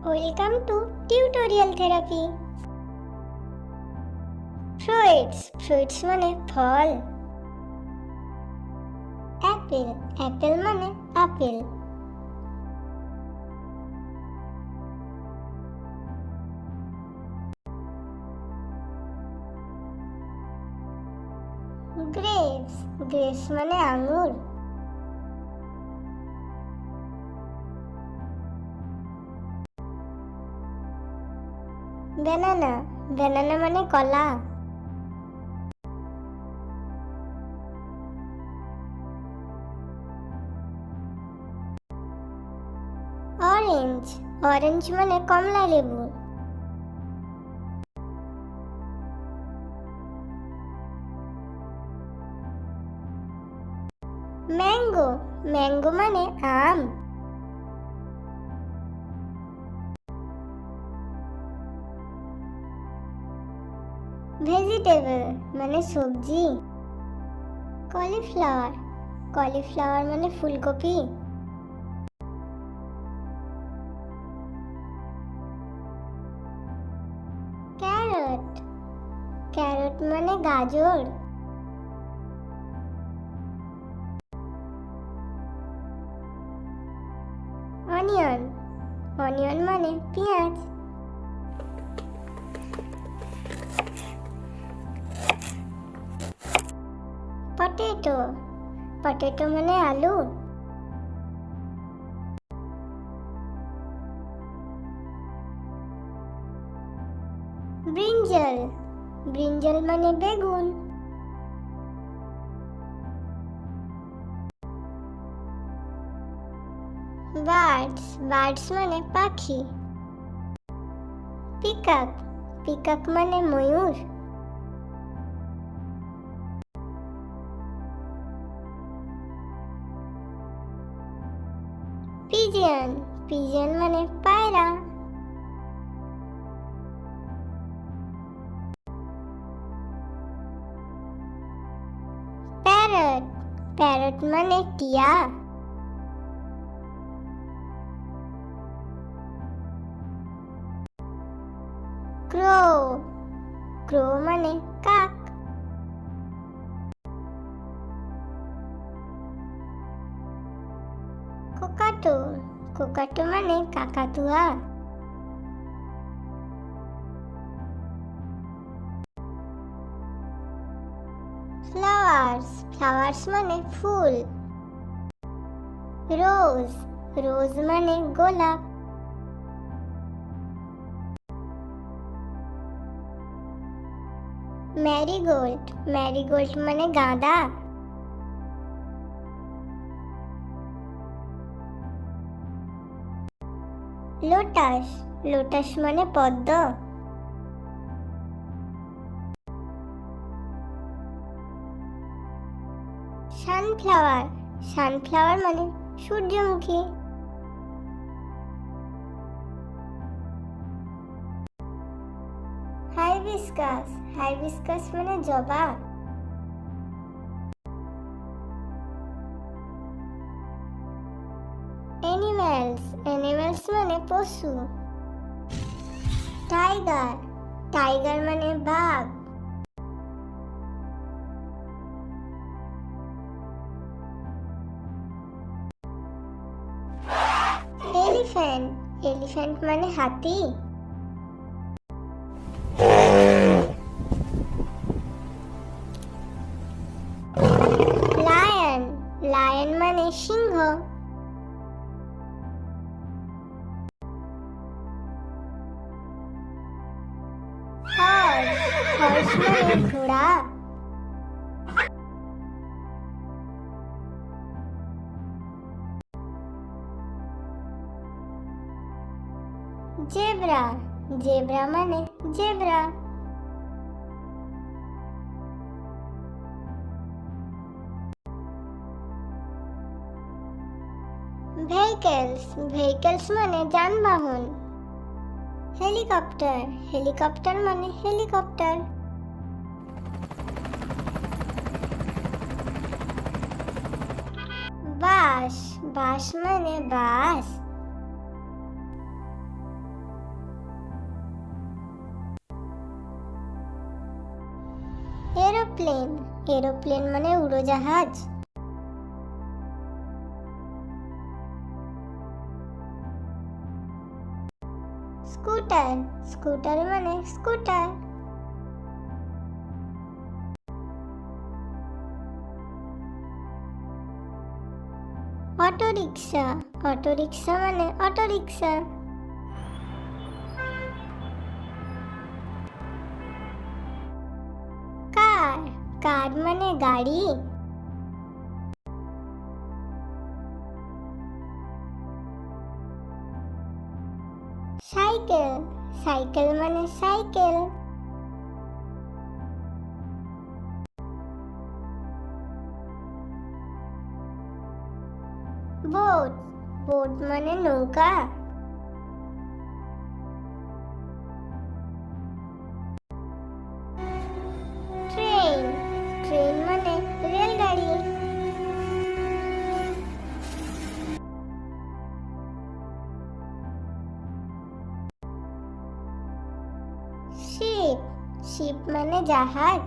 Welcome to Tutorial Therapy. Fruits মানে ফল। Apple মানে apple. Grapes মানে আঙ্গুর। ব্যানানা মানে কলা। অরেঞ্জ মানে কমলা লেবু। ম্যাঙ্গো মানে আম। ভেজিটেবল মানে সবজি। কলিফ্লাওয়ার মানে ফুলকপি। ক্যারট মানে গাজর। অনিয়ন মানে পেঁয়াজ। পটেটো মানে আলু। ব্রিঞ্জাল মানে বেগুন। বার্ডস মানে পাখি। পিকক মানে ময়ূর। পিজিয়ন মানে পায়রা। প্যারট মানে টিয়া। ক্রো মানে কাক। কোকাটো মানে কাকাতুয়া। ফ্লাওয়ার্স মানে ফুল। রোজ মানে গোলাপ। ম্যারিগোল্ড মানে গাঁদা। লোটাস মানে পদ্ম। সানফ্লাওয়ার মানে সূর্যমুখী। হাইবিস্কাস মানে জবা। অ্যানিমেলস মানে পশু। টাইগার মানে বাঘ। এলিফ্যান্ট মানে হাতি। লায়ন মানে সিংহ। হর্স মানে ঘোড়া। জেব্রা মানে জেব্রা। ভেহিকলস মানে যানবাহন। হেলিকপ্টার মানে হেলিকপ্টার। বাঁশ মানে বাঁশ। এরোপ্লেন, এরোপ্লেন মানে উড়োজাহাজ। স্কুটার, স্কুটার মানে স্কুটার। অটোরিকশা, অটোরিকশা মানে অটোরিকশা। কার, কার মানে গাড়ি। সাইকেল, সাইকেল মানে সাইকেল। বোট, বোট মানে নৌকা। ট্রেন, ট্রেন মানে রেলগাড়ি। শিপ, শিপ মানে জাহাজ।